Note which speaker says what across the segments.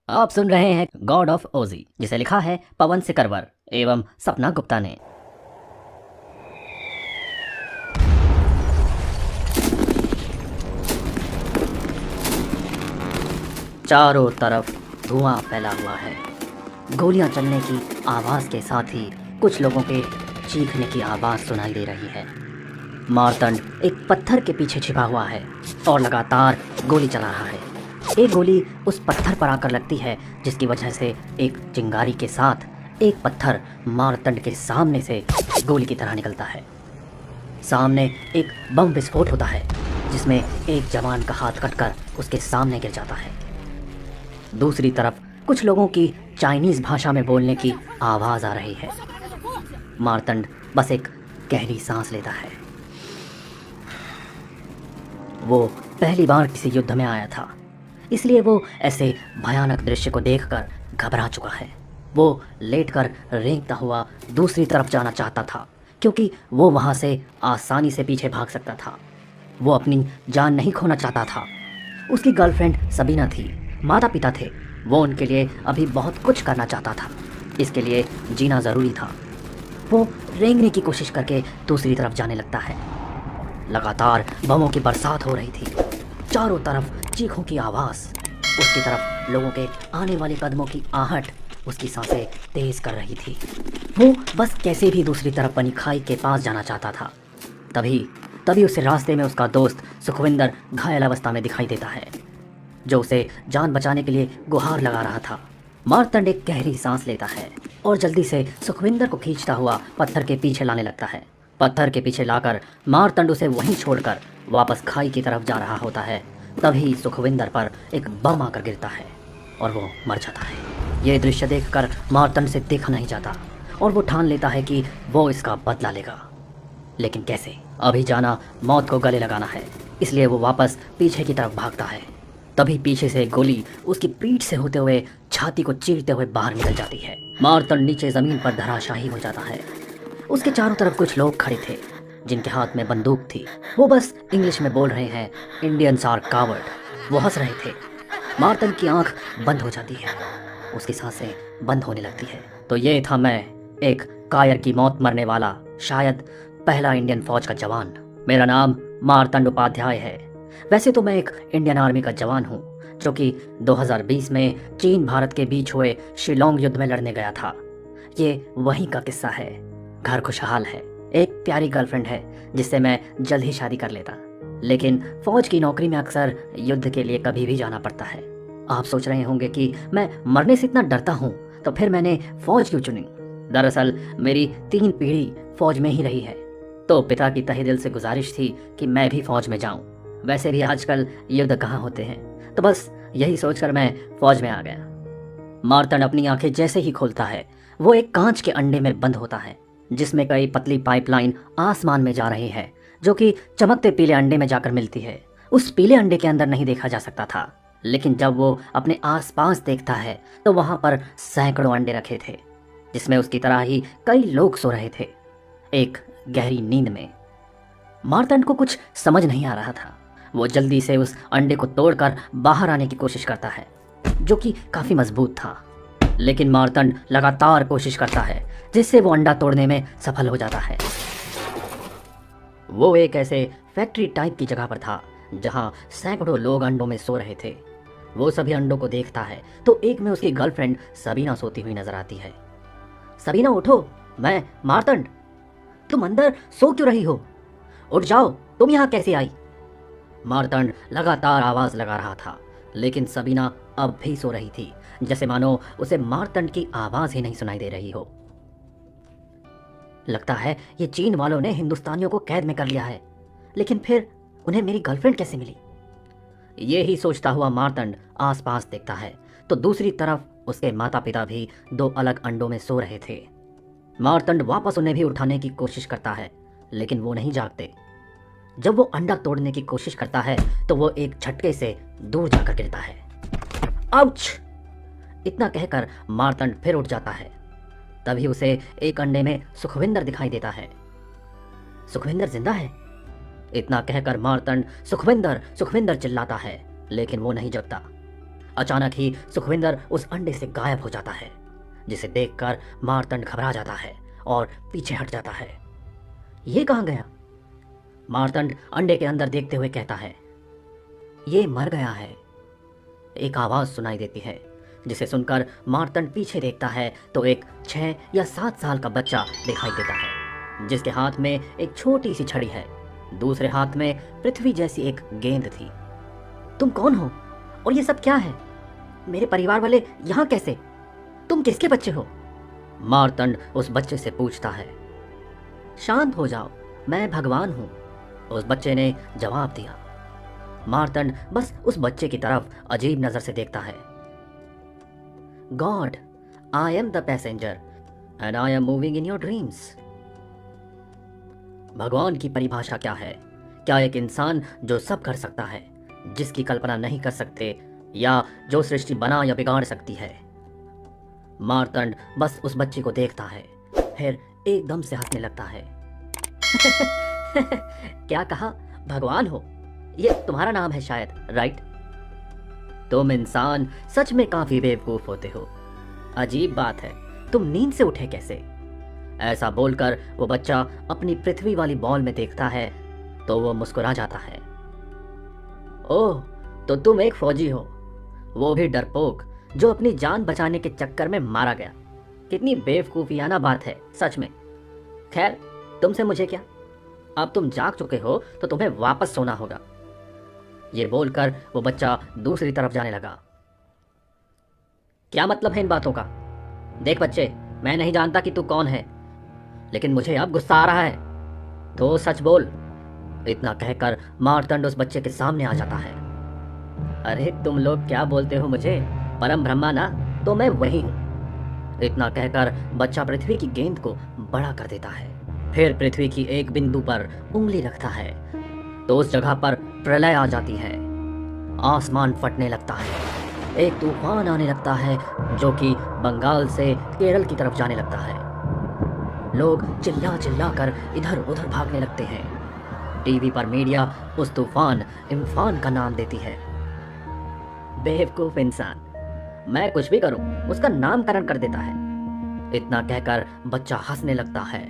Speaker 1: आप सुन रहे हैं गॉड ऑफ ओजी, जिसे लिखा है पवन सिकरवर एवं सपना गुप्ता ने। चारों तरफ धुआं फैला हुआ है। गोलियां चलने की आवाज के साथ ही कुछ लोगों के चीखने की आवाज सुनाई दे रही है। मारतंड एक पत्थर के पीछे छिपा हुआ है और लगातार गोली चला रहा है। एक गोली उस पत्थर पर आकर लगती है, जिसकी वजह से एक चिंगारी के साथ एक पत्थर मारतंड के सामने से गोली की तरह निकलता है। सामने एक बम विस्फोट होता है, जिसमें एक जवान का हाथ कटकर उसके सामने गिर जाता है। दूसरी तरफ कुछ लोगों की चाइनीज भाषा में बोलने की आवाज आ रही है। मारतंड बस एक गहरी सांस लेता है। वो पहली बार किसी युद्ध में आया था, इसलिए वो ऐसे भयानक दृश्य को देखकर घबरा चुका है। वो लेटकर रेंगता हुआ दूसरी तरफ जाना चाहता था, क्योंकि वो वहाँ से आसानी से पीछे भाग सकता था। वो अपनी जान नहीं खोना चाहता था। उसकी गर्लफ्रेंड सबीना थी, माता पिता थे। वो उनके लिए अभी बहुत कुछ करना चाहता था। इसके लिए जीना ज़रूरी था। वो रेंगने की कोशिश करके दूसरी तरफ जाने लगता है। लगातार बमों की बरसात हो रही थी। चारों तरफ चीखों की आवाज़, उसकी तरफ लोगों के आने वाले कदमों की आहट उसकी सांसें तेज कर रही थी। वो बस कैसे भी दूसरी तरफ बनी खाई के पास जाना चाहता था। तभी उसे रास्ते में उसका दोस्त सुखविंदर घायल अवस्था में दिखाई देता है, जो उसे जान बचाने के लिए गुहार लगा रहा था। मारतंड एक गहरी सांस लेता है और जल्दी से सुखविंदर को खींचता हुआ पत्थर के पीछे लाने लगता है। पत्थर के पीछे लाकर मारतंड उसे वहीं छोड़कर वापस खाई की तरफ जा रहा होता है। तभी सुखविंदर पर एक बम आकर गिरता है और वो मर जाता है। ये दृश्य देखकर मारतंड से देखा नहीं जाता और वो ठान लेता है कि वो इसका बदला लेगा। लेकिन कैसे? अभी जाना मौत को गले लगाना है, इसलिए वो वापस पीछे की तरफ भागता है। तभी पीछे से गोली उसकी पीठ से होते हुए छाती को चीरते हुए बाहर निकल जाती है। मारतंड नीचे जमीन पर धराशायी हो जाता है। उसके चारों तरफ कुछ लोग खड़े थे, जिनके हाथ में बंदूक थी। वो बस इंग्लिश में बोल रहे हैं, इंडियंस आर कावर्ड। वो हंस रहे थे। मारतंड की आंख बंद हो जाती है, उसकी सांसें बंद होने लगती है। तो ये था मैं, एक कायर की मौत मरने वाला, शायद पहला इंडियन फौज का जवान। मेरा नाम मारतंड उपाध्याय है। वैसे तो मैं एक इंडियन आर्मी का जवान हूँ, जो कि 2020 में चीन भारत के बीच हुए शिलोंग युद्ध में लड़ने गया था। ये वहीं का किस्सा है। घर खुशहाल है, एक प्यारी गर्लफ्रेंड है जिससे मैं जल्द ही शादी कर लेता। लेकिन फौज की नौकरी में अक्सर युद्ध के लिए कभी भी जाना पड़ता है। आप सोच रहे होंगे कि मैं मरने से इतना डरता हूँ, तो फिर मैंने फौज क्यों चुनी? दरअसल मेरी 3 पीढ़ी फौज में ही रही है, तो पिता की तहे दिल से गुजारिश थी कि मैं भी फौज में जाऊं। वैसे भी आजकल युद्ध कहाँ होते हैं, तो बस यही सोचकर मैं फौज में आ गया। मारतंड अपनी आंखें जैसे ही खोलता है, वो एक कांच के अंडे में बंद होता है, जिसमें कई पतली पाइपलाइन आसमान में जा रही है, जो कि चमकते पीले अंडे में जाकर मिलती है। उस पीले अंडे के अंदर नहीं देखा जा सकता था, लेकिन जब वो अपने आसपास देखता है तो वहां पर सैकड़ों अंडे रखे थे, जिसमें उसकी तरह ही कई लोग सो रहे थे, एक गहरी नींद में। मारतंड को कुछ समझ नहीं आ रहा था। वो जल्दी से उस अंडे को तोड़कर बाहर आने की कोशिश करता है, जो कि काफी मजबूत था। लेकिन मारतंड लगातार कोशिश करता है, जिससे वो अंडा तोड़ने में सफल हो जाता है। वो एक ऐसे फैक्ट्री टाइप की जगह पर था, जहां सैकड़ों लोग अंडों में सो रहे थे। वो सभी अंडों को देखता है तो एक में उसकी गर्लफ्रेंड सबीना सोती हुई नजर आती है। सबीना उठो, मैं मारतंड। तुम अंदर सो क्यों रही हो? उठ जाओ, तुम यहाँ कैसे आई? मारतंड लगातार आवाज लगा रहा था, लेकिन सबीना अब भी सो रही थी, जैसे मानो उसे मारतंड की आवाज ही नहीं सुनाई दे रही हो। लगता है ये चीन वालों ने हिंदुस्तानियों को कैद में कर लिया है, लेकिन फिर उन्हें मेरी गर्लफ्रेंड कैसे मिली? ये ही सोचता हुआ मारतंड आसपास देखता है तो दूसरी तरफ उसके माता पिता भी 2 अलग अंडों में सो रहे थे। मारतंड वापस उन्हें भी उठाने की कोशिश करता है, लेकिन वो नहीं जागते। जब वो अंडा तोड़ने की कोशिश करता है तो वो एक झटके से दूर जाकर गिरता है। आउच! इतना कहकर मारतंड फिर उठ जाता है। तभी उसे एक अंडे में सुखविंदर दिखाई देता है। सुखविंदर जिंदा है? इतना कहकर मारतंड सुखविंदर सुखविंदर चिल्लाता है, लेकिन वो नहीं जगता। अचानक ही सुखविंदर उस अंडे से गायब हो जाता है, जिसे देखकर मार्तंड घबरा जाता है और पीछे हट जाता है। ये कहाँ गया? मार्तंड अंडे के अंदर देखते हुए कहता है, ये मर गया है। एक आवाज सुनाई देती है, जिसे सुनकर मार्तंड पीछे देखता है तो एक 6 या 7 साल का बच्चा दिखाई देता है, जिसके हाथ में एक छोटी सी छड़ी है। दूसरे हाथ में पृथ्वी जैसी एक गेंद थी। तुम कौन हो और ये सब क्या है? मेरे परिवार वाले यहाँ कैसे? तुम किसके बच्चे हो? मार्तंड उस बच्चे से पूछता है। शांत हो जाओ, मैं भगवान हूँ, उस बच्चे ने जवाब दिया। मार्तंड बस उस बच्चे की तरफ अजीब नजर से देखता है। God, I am the passenger and I am moving in your dreams. भगवान की परिभाषा क्या है? क्या एक इंसान जो सब कर सकता है, जिसकी कल्पना नहीं कर सकते, या जो सृष्टि बना या बिगाड़ सकती है? मार्तंड बस उस बच्चे को देखता है, फिर एकदम से हंसने लगता है। क्या कहा? भगवान हो? ये तुम्हारा नाम है शायद, राइट? तुम इंसान सच में काफी बेवकूफ होते हो। अजीब बात है, तुम नींद से उठे कैसे? ऐसा बोलकर वो बच्चा अपनी पृथ्वी वाली बॉल में देखता है तो वो मुस्कुरा जाता है। ओह, तो तुम एक फौजी हो, वो भी डरपोक, जो अपनी जान बचाने के चक्कर में मारा गया। कितनी बेवकूफियाना बात है सच में। खैर, तुमसे मुझे क्या? अब तुम जाग चुके हो तो तुम्हें वापस सोना होगा। ये बोलकर वो बच्चा दूसरी तरफ जाने लगा। क्या मतलब है इन बातों का? देख बच्चे, मैं नहीं जानता कि तू कौन है, लेकिन मुझे अब गुस्सा आ रहा है, तो सच बोल। इतना कहकर मार्तंड उस बच्चे के सामने आ जाता है। अरे तुम लोग क्या बोलते हो मुझे? परम ब्रह्मा ना, तो मैं वही हूं। इतना कहकर बच्चा पृथ्वी की गेंद को बड़ा कर देता है, फिर पृथ्वी की एक बिंदु पर उंगली रखता है तो उस जगह पर प्रलय आ जाती है। आसमान फटने लगता है, एक तूफान आने लगता है जो कि बंगाल से केरल की तरफ जाने लगता है। लोग चिल्ला चिल्ला कर इधर उधर भागने लगते हैं। टीवी पर मीडिया उस तूफान इम्फान का नाम देती है। बेवकूफ इंसान, मैं कुछ भी करूं उसका नामकरण कर देता है। इतना कहकर बच्चा हंसने लगता है,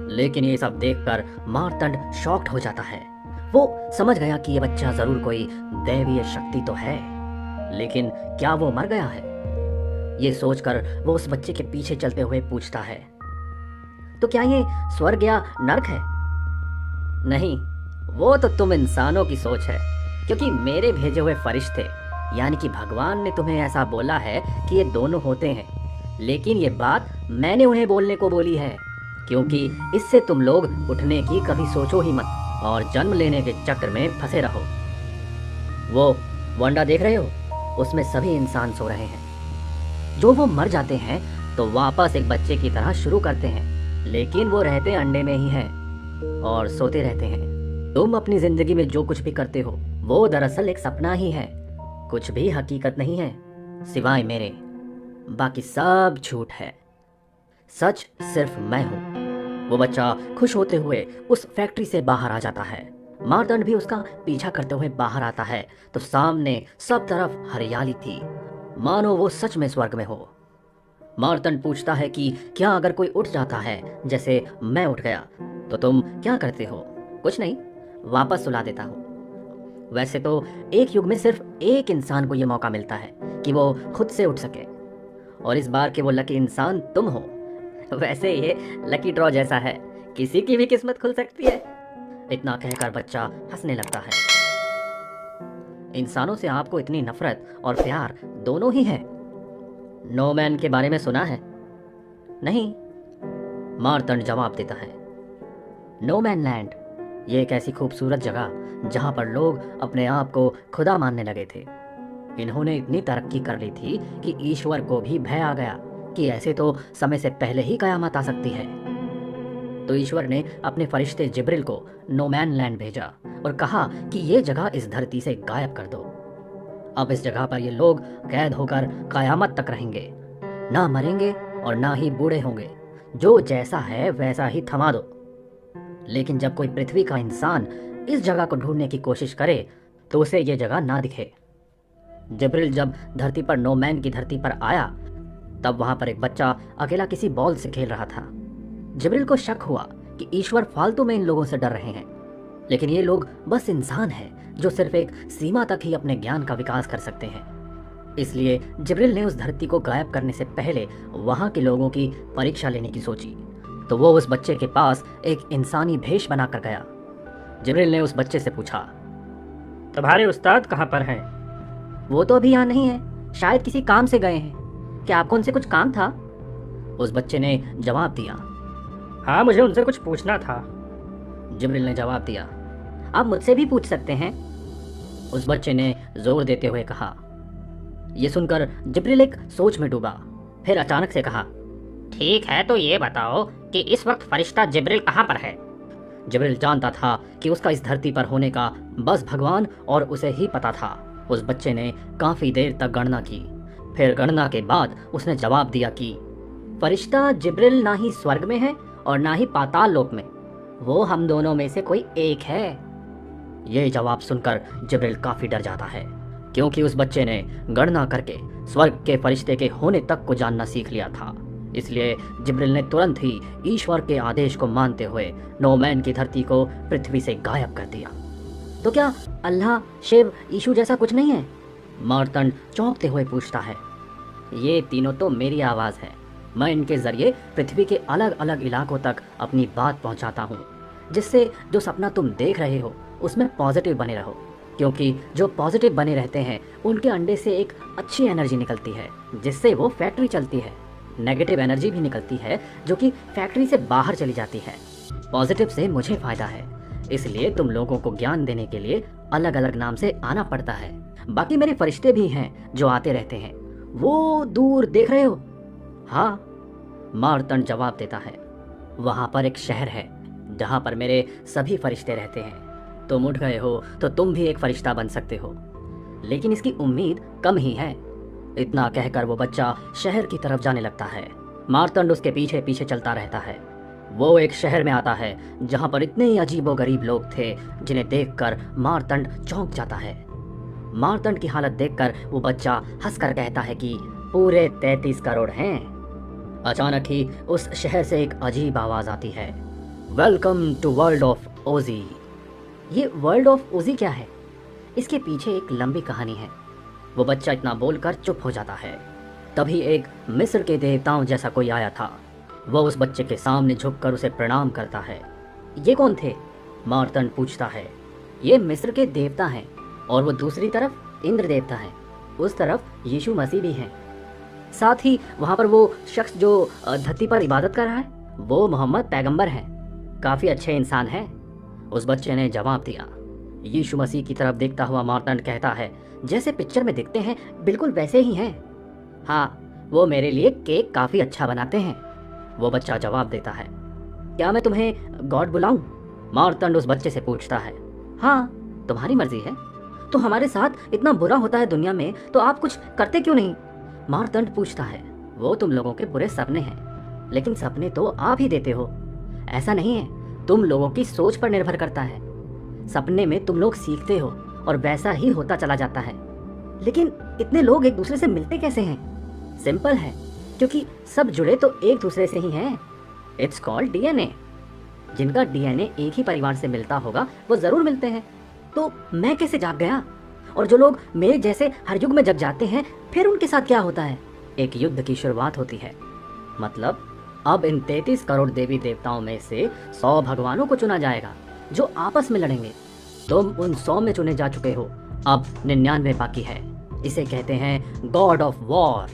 Speaker 1: लेकिन ये सब देखकर मार्तंड शॉक्ड हो जाता है। वो समझ गया कि ये बच्चा जरूर कोई दैवीय शक्ति तो है, लेकिन क्या वो मर गया है? ये सोचकर वो उस बच्चे के पीछे चलते हुए पूछता है, तो क्या ये स्वर्ग या नरक है? नहीं, वो तो तुम इंसानों की सोच है, क्योंकि मेरे भेजे हुए फरिश्ते यानी कि भगवान ने तुम्हें ऐसा बोला है कि ये दोनों होते हैं। लेकिन ये बात मैंने उन्हें बोलने को बोली है, क्योंकि इससे तुम लोग उठने की कभी सोचो ही मत और जन्म लेने के चक्र में फंसे रहो। वो वंडा देख रहे हो? उसमें सभी इंसान सो रहे हैं। जो वो मर जाते हैं तो वापस एक बच्चे की तरह शुरू करते हैं, लेकिन वो रहते अंडे में ही हैं और सोते रहते हैं। तुम अपनी जिंदगी में जो कुछ भी करते हो वो दरअसल एक सपना ही है, कुछ भी हकीकत नहीं है सिवाय मेरे। बाकी सब झूठ है, सच सिर्फ मैं हूँ। वो बच्चा खुश होते हुए उस फैक्ट्री से बाहर आ जाता है। मार्तंड भी उसका पीछा करते हुए बाहर आता है तो सामने सब तरफ हरियाली थी, मानो वो सच में स्वर्ग में हो। मार्तंड पूछता है कि क्या अगर कोई उठ जाता है, जैसे मैं उठ गया, तो तुम क्या करते हो? कुछ नहीं, वापस सुला देता हूँ। वैसे तो एक युग में सिर्फ एक इंसान को यह मौका मिलता है कि वो खुद से उठ सके, और इस बार के वो लकी इंसान तुम हो। वैसे ये लकी ड्रॉ जैसा है, किसी की भी किस्मत खुल सकती है। इतना कहकर बच्चा हंसने लगता है। इंसानों से आपको इतनी नफरत और प्यार दोनों ही है। नोमैन के बारे में सुना है? नहीं, मार्तंड जवाब देता है। नोमैन लैंड ये एक ऐसी खूबसूरत जगह जहां पर लोग अपने आप को खुदा मानने लगे थे। इन्होंने इतनी तरक्की कर ली थी कि ईश्वर को भी भय आ गया कि ऐसे तो समय से पहले ही कयामत आ सकती है। तो ईश्वर ने अपने फरिश्ते जिब्रिल को नोमैन लैंड भेजा और कहा कि ये जगह इस धरती से गायब कर दो। अब इस जगह पर ये लोग कैद होकर कयामत तक रहेंगे, ना मरेंगे और ना ही बूढ़े होंगे। जो जैसा है वैसा ही थमा दो। लेकिन जब कोई पृथ्वी का इंसान इस जगह को ढूंढने की कोशिश करे तो उसे ये जगह ना दिखे। जिब्रिल जब धरती पर नोमैन की धरती पर आया तब वहां पर एक बच्चा अकेला किसी बॉल से खेल रहा था। जिब्रिल को शक हुआ कि ईश्वर फालतू में इन लोगों से डर रहे हैं, लेकिन ये लोग बस इंसान हैं जो सिर्फ एक सीमा तक ही अपने ज्ञान का विकास कर सकते हैं। इसलिए जिब्रिल ने उस धरती को गायब करने से पहले वहां के लोगों की परीक्षा लेने की सोची। तो वो उस बच्चे के पास एक इंसानी भेष बनाकर गया। जिब्रिल ने उस बच्चे से पूछा,
Speaker 2: तुम्हारे उस्ताद कहाँ पर हैं?
Speaker 1: वो तो अभी यहाँ नहीं है, शायद किसी काम से गए हैं। क्या आपको उनसे कुछ काम था? उस बच्चे ने जवाब दिया।
Speaker 2: हाँ, मुझे उनसे कुछ पूछना था।
Speaker 1: जिब्रिल ने जवाब दिया। आप मुझसे भी पूछ सकते हैं, उस बच्चे ने जोर देते हुए कहा। यह सुनकर जिब्रिल एक सोच में डूबा, फिर अचानक से कहा,
Speaker 2: ठीक है, तो ये बताओ कि इस वक्त फरिश्ता जिब्रिल कहाँ पर है?
Speaker 1: जिब्रिल जानता था कि उसका इस धरती पर होने का बस भगवान और उसे ही पता था। उस बच्चे ने काफी देर तक गणना की, फिर गणना के बाद उसने जवाब दिया कि फरिश्ता जिब्रिल ना ही स्वर्ग में है और ना ही पाताल लोक में, वो हम दोनों में से कोई एक है। ये जवाब सुनकर जिब्रिल काफी डर जाता है, क्योंकि उस बच्चे ने गणना करके स्वर्ग के फरिश्ते के होने तक को जानना सीख लिया था। इसलिए जिब्रिल ने तुरंत ही ईश्वर के आदेश को मानते हुए नोमैन की धरती को पृथ्वी से गायब कर दिया। तो क्या अल्लाह, शिव, यीशु जैसा कुछ नहीं है? मार्तंड चौंकते हुए पूछता है। ये तीनों तो मेरी आवाज़ है। मैं इनके जरिए पृथ्वी के अलग अलग इलाकों तक अपनी बात पहुंचाता हूँ, जिससे जो सपना तुम देख रहे हो उसमें पॉजिटिव बने रहो, क्योंकि जो पॉजिटिव बने रहते हैं उनके अंडे से एक अच्छी एनर्जी निकलती है, जिससे वो फैक्ट्री चलती है। नेगेटिव एनर्जी भी निकलती है जो कि फैक्ट्री से बाहर चली जाती है। पॉजिटिव से मुझे फायदा है, इसलिए तुम लोगों को ज्ञान देने के लिए अलग अलग नाम से आना पड़ता है। बाकी मेरे फरिश्ते भी हैं जो आते रहते हैं, वो दूर देख रहे हो? हाँ, मार्तंड जवाब देता है। वहां पर एक शहर है जहां पर मेरे सभी फरिश्ते रहते हैं। तुम उठ गए हो तो तुम भी एक फरिश्ता बन सकते हो, लेकिन इसकी उम्मीद कम ही है। इतना कहकर वो बच्चा शहर की तरफ जाने लगता है। मार्तंड उसके पीछे पीछे चलता रहता है। वो एक शहर में आता है जहां पर इतने ही अजीबोगरीब लोग थे जिन्हें देखकर मार्तंड चौंक जाता है। मार्तंड की हालत देखकर वो बच्चा हंसकर कहता है कि पूरे 33 करोड़ हैं। अचानक ही उस शहर से एक अजीब आवाज आती है, वेलकम टू वर्ल्ड ऑफ ओजी। ये वर्ल्ड ऑफ ओजी क्या है? इसके पीछे एक लंबी कहानी है। वो बच्चा इतना बोलकर चुप हो जाता है। तभी एक मिस्र के देवताओं जैसा कोई आया था। वो उस बच्चे के सामने झुककर उसे प्रणाम करता है। ये कौन थे? मार्तंड पूछता है। ये मिस्र के देवता हैं और वो दूसरी तरफ इंद्र देवता है, उस तरफ यीशु मसीह भी हैं। साथ ही वहाँ पर वो शख्स जो धरती पर इबादत कर रहा है, वो मोहम्मद पैगंबर हैं। काफ़ी अच्छे इंसान हैं, उस बच्चे ने जवाब दिया। यीशु मसीह की तरफ देखता हुआ मार्तंड कहता है, जैसे पिक्चर में दिखते हैं बिल्कुल वैसे ही हैं। हाँ, वो मेरे लिए केक काफ़ी अच्छा बनाते हैं, वो बच्चा जवाब देता है। क्या मैं तुम्हें गॉड बुलाऊं? मार्तंड उस बच्चे से पूछता है। हाँ, तुम्हारी मर्जी है। तो हमारे साथ इतना बुरा होता है दुनिया में, तो आप कुछ करते क्यों नहीं? मार्तंड पूछता है। वो तुम लोगों के बुरे सपने हैं, लेकिन सपने तो आप ही देते हो। ऐसा नहीं है, तुम लोगों की सोच पर निर्भर करता है। सपने में तुम लोग सीखते हो और वैसा ही होता चला जाता है। लेकिन इतने लोग एक दूसरे से मिलते कैसे हैं? सिंपल है, क्योंकि सब जुड़े तो एक दूसरे से ही हैं। It's called DNA. जिनका डीएनए एक ही परिवार से मिलता होगा वो जरूर मिलते हैं। तो मैं कैसे जाग गया? और जो लोग मेरे जैसे हर युग में जग जाते हैं, फिर उनके साथ क्या होता है? एक युद्ध की शुरुआत होती है। मतलब अब इन 33 करोड़ देवी देवताओं में से 100 भगवानों को चुना जाएगा जो आपस में लड़ेंगे। तुम उन 100 में चुने जा चुके हो, अब 99 बाकी है। इसे कहते हैं गॉड ऑफ वॉर।